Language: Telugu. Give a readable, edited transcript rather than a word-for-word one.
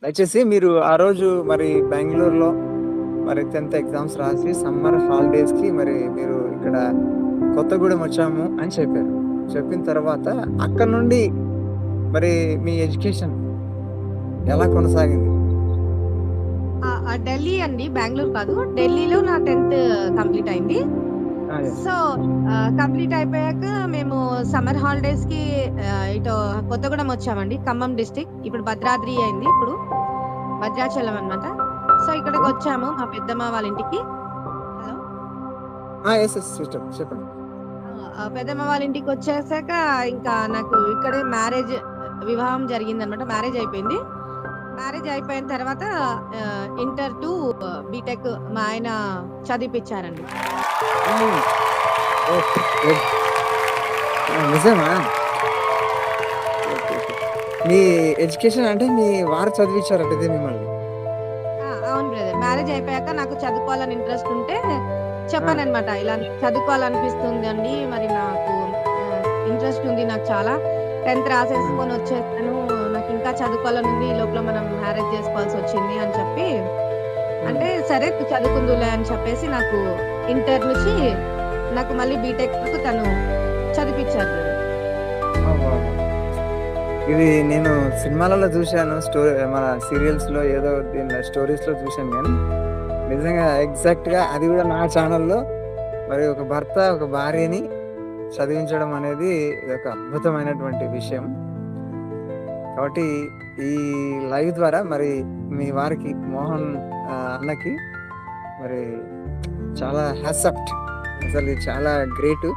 దయచేసి మీరు ఆ రోజు మరి బెంగుళూరులో మరి 10th ఎగ్జామ్స్ రాసి సమ్మర్ హాలిడేస్‌కి మరి మీరు ఇక్కడ కొత్తగూడెం వచ్చాము అని చెప్పారు. చెప్పిన తర్వాత అక్కడి నుండి మరి మీ ఎడ్యుకేషన్ ఎలా కొనసాగింది? ఢిల్లీ అండి. బెంగుళూరు కాదు. ఢిల్లీలో నా 10థ్ కంప్లీట్ అయింది. యెస్. సో, కంప్లీట్ అయిపోయాక మేము సమ్మర్ హాలిడేస్‌కి ఇటు కొత్తగూడెం వచ్చామండి. ఖమ్మం డిస్ట్రిక్ట్. ఇప్పుడు భద్రాద్రి అయింది ఇప్పుడు. భద్రాచలం అన్నమాట. సో, ఇక్కడికొచ్చాము మా పెద్దమ్మ వాళ్ళ ఇంటికి. హలో! యెస్. యెస్. సిస్టర్ చెప్పండి. పెద్దమ్మ వాళ్ళ ఇంటికొచ్చేసాక ఇంకా నాకు ఇక్కడే వివాహం జరిగిందనమాట. మ్యారేజ్ అయిపోయింది. మ్యారేజ్ అయిపోయిన తర్వాత ఇంటర్ టు బీటెక్ మా ఆయన చదివిపిచ్చారండి. హ్మ్. ఓకే. గుడ్. నిజమా? ఓకే. ఓకే. మీ ఎడ్యుకేషన్ అంటే మీ వారు చదివిచ్చారటైతే మిమ్మల్ని. అవును బ్రదర్. మ్యారేజ్ అయిపోయాక నాకు చదువుకోవాలని ఇంట్రెస్ట్ ఉంటే ఆ! చెప్పాననమాట. ఇలా చదువుకోవాలనిపిస్తుందండి. మరి నాకు ఇంట్రెస్ట్ ఉంది నాకు చాలా. 10థ్ హ్మ్. రాసేసుకొని వచ్చేసాను. నాకింకా చదువుకోవాలనుంది. ఈ లోపల మనం మ్యారేజ్ చేసుకోవాల్సొచ్చింది అని చెప్పి, హ్మ్. అంటే సరే చదువుకుందువులే అని చెప్పేసి నాకు ఇంటర్ నుంచి నాకు మళ్ళీ బీటెక్ వరకు తను చదివిపిచ్చారు బ్రదర్. అబ్బబ్బా! ఇది నేను సినిమాలలో చూశాను. మన సీరియల్స్‌లో ఏదో దీనిలో స్టోరీస్‌లో చూశాను గానీ, నిజంగా ఎగ్జాక్ట్‌గా అది గూడా నా ఛానెల్‌లో మరి ఒక భర్త, ఒక భార్యని చదివించడం అనేది ఇదొక అద్భుతమైనటువంటి విషయం. కాబట్టి ఈ లైవ్ ద్వారా మరి మీ వారికి మోహన్ అన్నకి మరి చాలా హ్యాట్సాఫ్ట్. అసలు ఇది చాలా గ్రేటు.